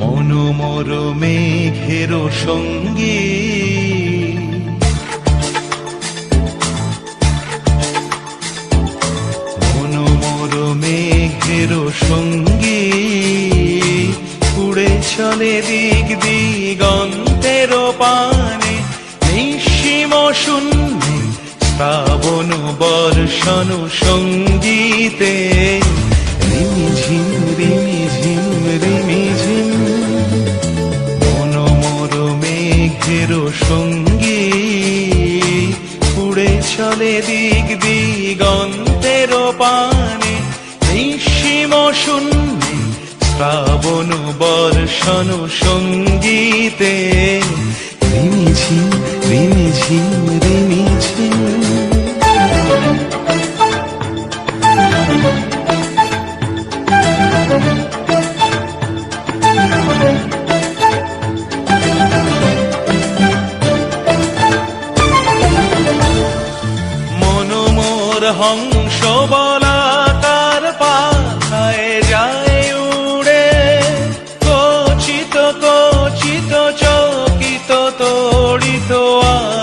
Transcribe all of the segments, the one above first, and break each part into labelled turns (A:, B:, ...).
A: মনোমর মেঘের সঙ্গী মনোমর মেঘের সঙ্গী উড়ে চলে দিক দিগন্তের পানে নিঃসীম শূন্যে শ্রাবণ বর্ষণ সঙ্গীতে রিমিঝিম রিমিঝিম রিমিঝিম মনোমর মেঘের সঙ্গী উড়ে চলে দিক দিগন্তের পানে নিঃসীম শূন্যে শ্রাবণ বর্ষণ সঙ্গীতে রিমিঝিম রিমিঝিম রিমিঝিম মনোমর হংস বলাকার পাখায় যায় উড়ে কচিত কচিত চকিত তড়িত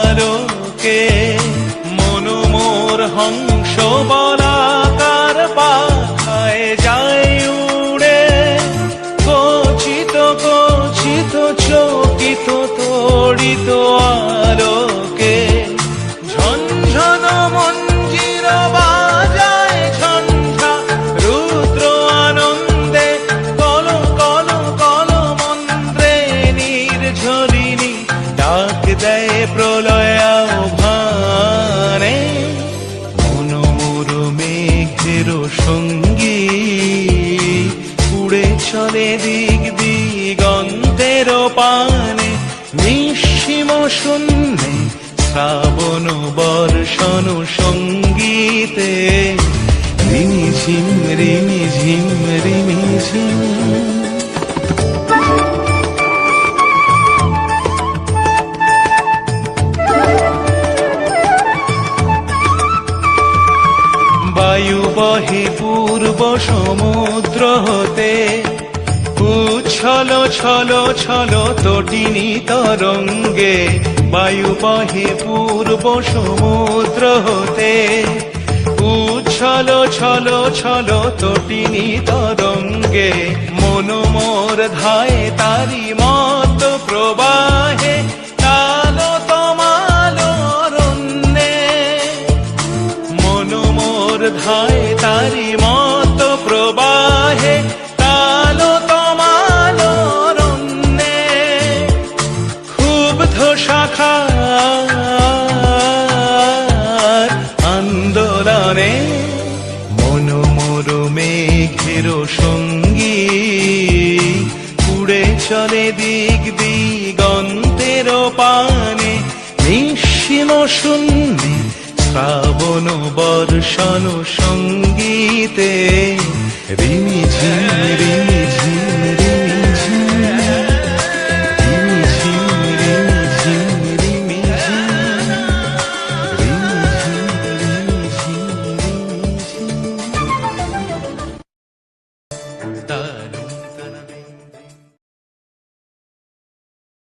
A: আলোকে মনোমর হংস বলাকার পাখায় যায় উড়ে কচিত কচিত চকিত তড়িত আলোকে ঝনঝন মঞ্জির বাজায় ঝঞ্ঝা রুদ্র আনন্দে কল কল কল মন্ত্রে নির্ঝরিণী ডাক দেয় প্রলয় আহ্বানে মনোমর মেঘের সঙ্গী উড়ে চলে দিক দিগন্তের পানে নিঃসীম শূন্যে শ্রাবণ বর্ষণ সঙ্গীতে রিমিঝিম রিমিঝিম রিমিঝিম বায়ু বহে পূর্ব সমুদ্র হতে উচ্ছল ছল ছল তটিনী তরঙ্গে বায়ু বহে পূর্ব সমুদ্র হতে উচ্ছল ছল ছল তটিনী তরঙ্গে মনোমর ধায় তারি মত প্রবাহে কালো তমাল অরণ্যে মনোমর ধায় তারি মত প্রবাহে কালো তমাল অরণ্যে ক্ষুব্ধ শাখার আন্দোলনে মনোমর মেঘের সঙ্গী উড়ে চলে দিক দিগন্তের পানে নিঃসীম শূন্যে শ্রাবণ বর্ষণ সঙ্গীতে রিমি